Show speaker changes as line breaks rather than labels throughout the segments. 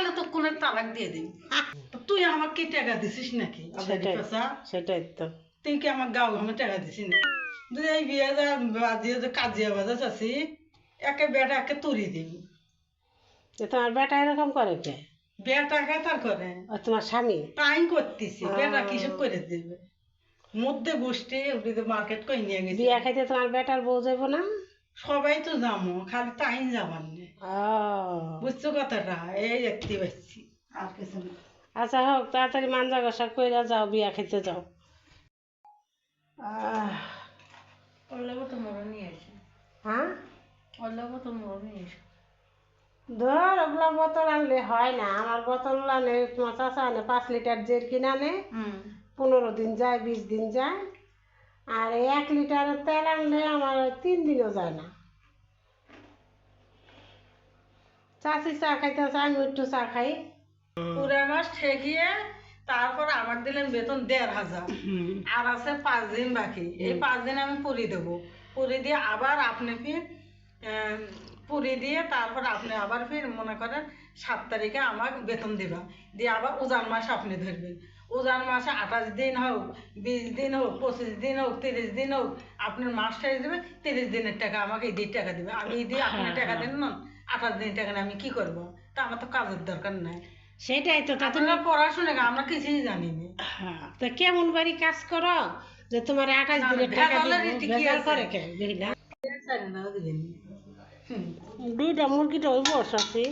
তাহলে তো কোনের তালাক দিয়ে দিবি। তুই আমাকে টাকা দিছিস নাকি?
সেটাই তো,
তুই কি আমার গাও ঘামে টাকা দিছিস না? তুই এই বিয়ে বাজিয়ে যে কাজিয়া বাজাস আছি, একে বেটা একে তুলি দিবি।
তোমার বেটা এরকম করে কে?
বেটা কে তার করে
তোমার স্বামী
টাইম করতেছি, বেটা কিসব করে দিবে? মধ্যে গোষ্ঠী মার্কেট করে নিয়ে গেছে।
বিয়া খাইতে তোমার বেটার বউ যাইব না?
সবাই তো যাবো, খালি টাইম যাবার নেই। বুঝছো কথাটা? এই দেখতে পাচ্ছি আর কিছু না।
আচ্ছা হোক, তাড়াতাড়ি মাঞ্জা ঘষা কইরা যাও, বিয়া খাইতে যাও। হ্যাঁ, ধর ওগুলা বোতল আনলে হয় না। আমার বোতল আনে তোমার চাচা আনে 5 লিটার জের কিনে আনে, 15 দিন যায় 20 দিন যায়। আর 1 লিটারের তেল আনলে আমার 3 দিনও যায় না। চাচি চা খাইতেছে, আমি একটু চা খাই।
পুরা মাস ঠেকিয়ে তারপর আমার দিলেন বেতন 1500, আর আছে 5 দিন বাকি। এই 5 দিন আমি পুরি দেবো, পুরি দিয়ে আবার আপনি ফির পুরি দিয়ে তারপর আপনি আবার ফির মনে করেন 7 তারিখে আমার বেতন দিবা, দিয়ে আবার উজান মাস আপনি ধরবেন। উজান মাসে 28 দিন হোক, 20 দিন হোক, 25 দিন হোক, 30 দিন হোক, আপনার মাস শেষ দেবে। 30 দিনের টাকা আমাকে ঈদের টাকা দেবে। আমি ঈদে আপনি টাকা দেন না, 28 দিন টাকা আমি কি করবো? তা আমার তো কাজের দরকার নাই।
সেটাই তো,
তোমরা পড়াশোনা আমরা কিছুই জানি না।
তো কেমন বাড়ি কাজ করো যে তোমার 28 দিনের টাকা ভেজাল করে কে? দুইটা মুরগিটা ওই বসাচ্ছি।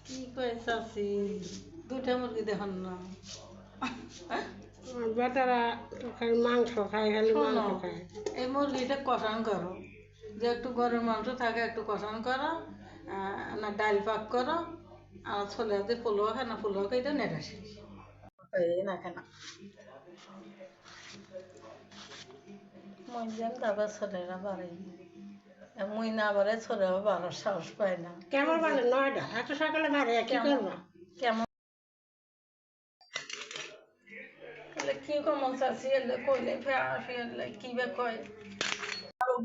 কি কইতাছি, দুইটা মুরগি দেখুন না।
বেটারা খালি মাংস খায়, খালি মাংস খায়।
এই মুরগিটা কষান করো, যে একটু গরুর মাংস থাকে একটু কষান করো, না ডাল পাক করো, আর ছোলে হাতে পোলোয়া খায় না, পোলোয়া খাইতে নেট আসে না কেন মই যেন তারপর ছোলেরা বাড়াই, মই না বাড়াই ছোলেরা বাড়ার সাহস পায় না।
কেমন মানে 9টা এত সকালে বাড়ে কি করবো?
কেমন কি কমন চাষি এলে কইলে ফেলে কি বে কয়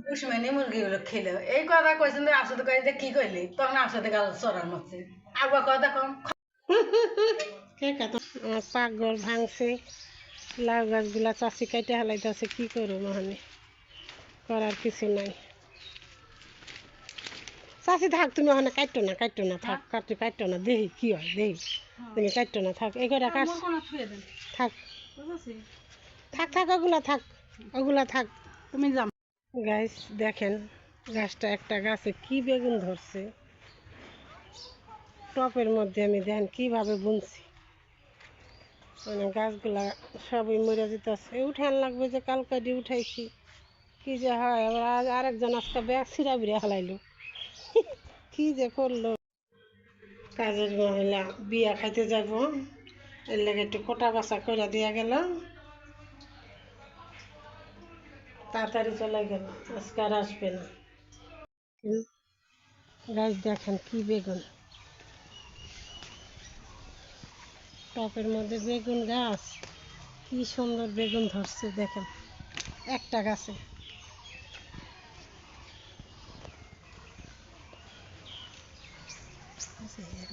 বুসমেনি মুরগিগুলো খেলে এই কথা কইছেন তো আসতে কই যে কি কইলি, তখন আসতে গাল চড়ার মধ্যে আবার কথা কম
আমার পাকঘর ভাঙছে, লাউ গাছগুলা চাষি কাইটে হালাইতেছে, কি করবো মহানে? করার কিছু নাই। চাষি থাক, তুমি ওখানে কাটতো না, কাটতো না, থাক কাটতো না, দেখি কি হয় দেখি, তুমি কাটতো না, থাক এই কটা কাট, থাক থাক থাক, ওগুলা থাক, ওগুলা থাক, তুমি যাও। গাছ দেখেন, গাছটা একটা গাছে কি বেগুন ধরছে, টপের মধ্যে আমি দেখেন কিভাবে বুনছি, মানে গাছগুলা সবই মরে যেতেছে। উঠান লাগবে যে কালকে দিয়ে উঠাইছি, কি যে হয়। আবার আরেকজন আজকে ব্যাগ ছিঁড়া বিড়া হালাইলো, কি যে করলো। কাজের মহিলা বিয়া খাইতে যাব, এর লাগে একটু কোটা বাছা করে দিয়া গেল, তাড়াতাড়ি চলে গেল, আজকে আর আসবে না। গাছ দেখেন কি বেগুন, টপের মধ্যে বেগুন গাছ, কি সুন্দর বেগুন ধরছে দেখেন একটা গাছে।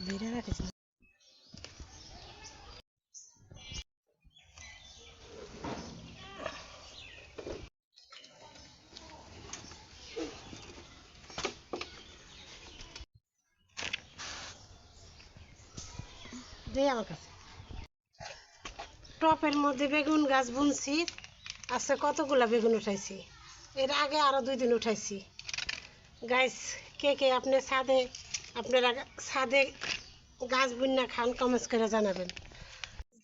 বেড়ে রাখিস না। আমার কাছে টপের মধ্যে বেগুন গাছ বুনছি, আজকে কতগুলা বেগুন উঠাইছি, এর আগে আরো 2 দিন উঠাইছি। গাছ কে কে আপনি ছাদে, আপনারা ছাদে গাছ বুনা খান, কমেন্টস করে জানাবেন।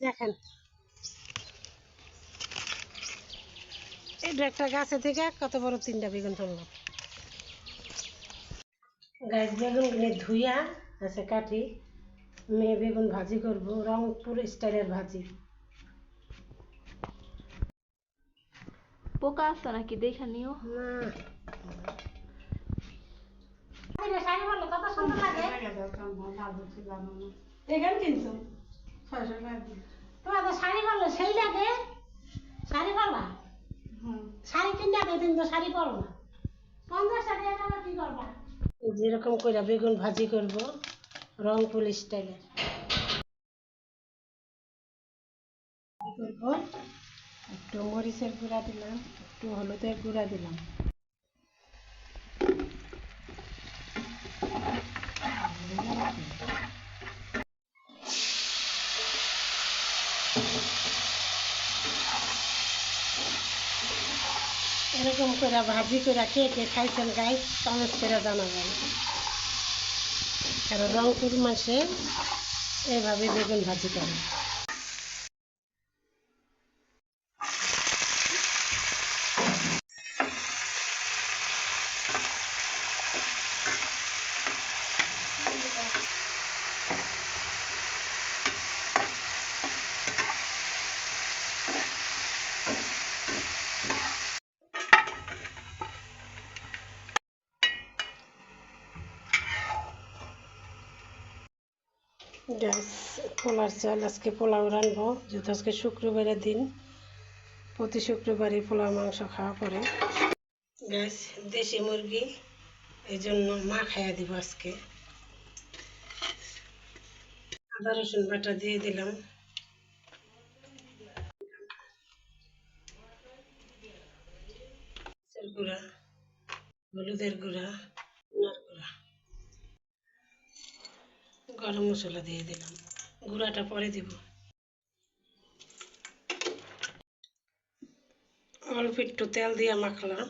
দেখেন এটা একটা গাছে থেকে কত বড় 3টা বেগুন তুললাম। গাছ বেগুন ধুইয়া আছে কাটি, মেয়ে বেগুন ভাজি করব, রংপুর স্টাইলের ভাজি।
পোকা আছে নাকি দেখা নিও
না শাড়ি বললে কত সুন্দর লাগে,
এখানে কিনছো
তোমার তো শাড়ি বললে সেই লাগে, শাড়ি পরবা, শাড়ি কিনা দিন তো শাড়ি পরো না, 50 টাকা কি করবা। যেরকম করে বেগুন ভাজি করব, রংপুর স্টাইলের। একটু মরিচের গুঁড়া দিলাম, একটু হলুদের গুঁড়া দিলাম, এরকম করে ভাজি করে কে কে খাইছেন গাইস কমেন্ট করে জানাবেন। কারণ রংপুর মাসে এইভাবে বেগুন ভাজি করে। গ্যাস পোলার চাল, আজকে পোলাও রানবো, যেহেতু আজকে শুক্রবারের দিন, প্রতি শুক্রবারই পোলাও মাংস খাওয়া পড়ে। গ্যাস দেশি মুরগি, এই জন্য মা খাইয়া দিব আজকে। আদা রসুন বাটা দিয়ে দিলাম, গুঁড়া, হলুদের গুঁড়া, গুঁড়া, গরম মশলা দিয়ে দিলাম, গুঁড়াটা পরে দিব। অল্প একটু তেল দিয়ে মাখলাম,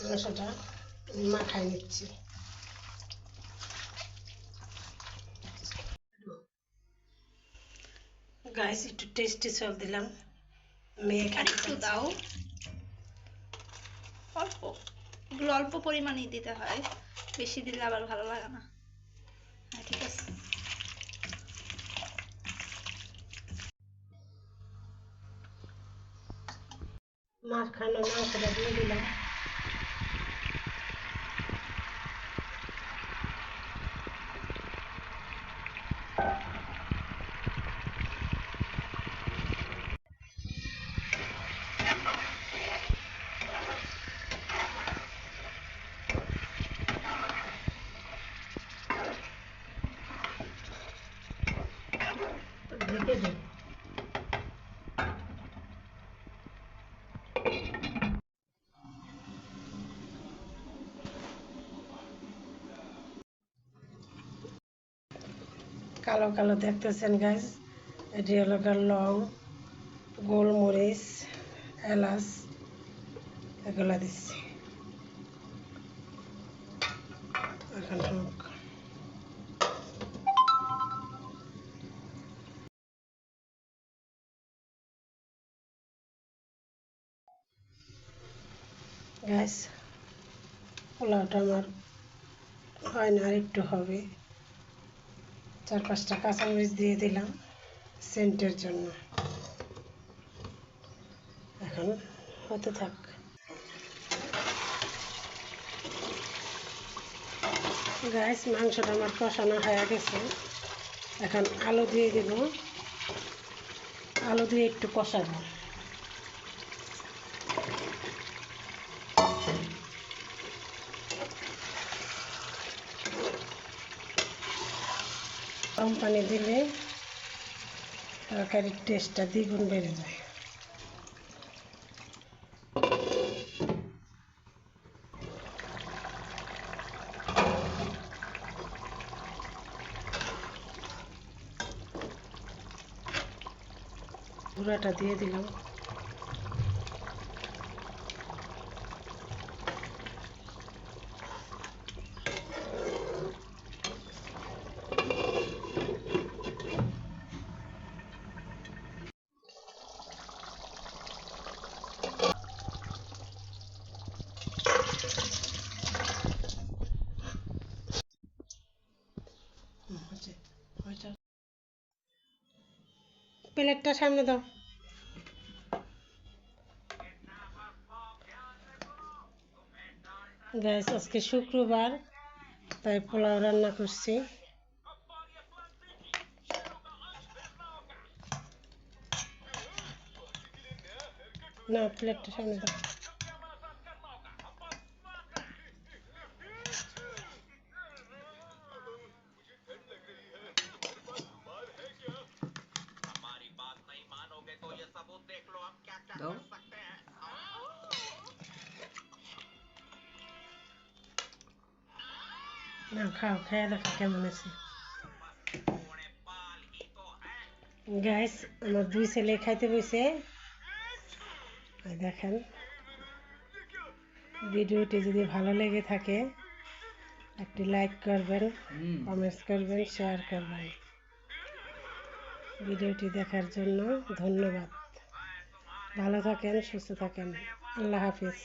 মাংসটা মাখাই নিচ্ছি। গাইস একটু টেস্টি সস দিলাম, মেয়ে
একটু দাও, অল্প, এগুলো অল্প পরিমাণেই দিতে হয়, বেশি দিলে আবার ভালো লাগে না। হ্যাঁ ঠিক আছে।
মাখানো মাংসটা দিয়ে দিলাম, ঢেকে দিই। কালো কালো দেখতেছেন গাইস, এটি হলো লং, গোলমরিচ, এলাচ এগুলা দিচ্ছি। এখন হোক, গ্যাস পোলাওটা আমার হয় না, আর একটু হবে। 4-5টা কাঁচামরিচ দিয়ে দিলাম সেন্টের জন্য। এখন হতে থাক। গাইস মাংসটা আমার কষানো হয়ে গেছে, এখন আলু দিয়ে দিব, আলু দিয়ে একটু কষাবো। কম পানি দিলে তরকারির টেস্টটা দ্বিগুণ বেড়ে যায়। গুঁড়াটা দিয়ে দিলাম, প্লেটটা সামনে দাও। গ্যাস আজকে শুক্রবার, তাই পোলাও রান্না করছি। না প্লেটটা সামনে দাও। না খাও, খেয়ে দেখো কেমন আছে। গাইস, আমার 2 ছেলে খাইতে বসে। দেখেন, ভিডিওটি যদি ভালো লেগে থাকে একটি লাইক করবেন, কমেন্টস করবেন, শেয়ার করবেন। ভিডিওটি দেখার জন্য ধন্যবাদ। ভালো থাকেন, সুস্থ থাকেন। আল্লাহ হাফিজ।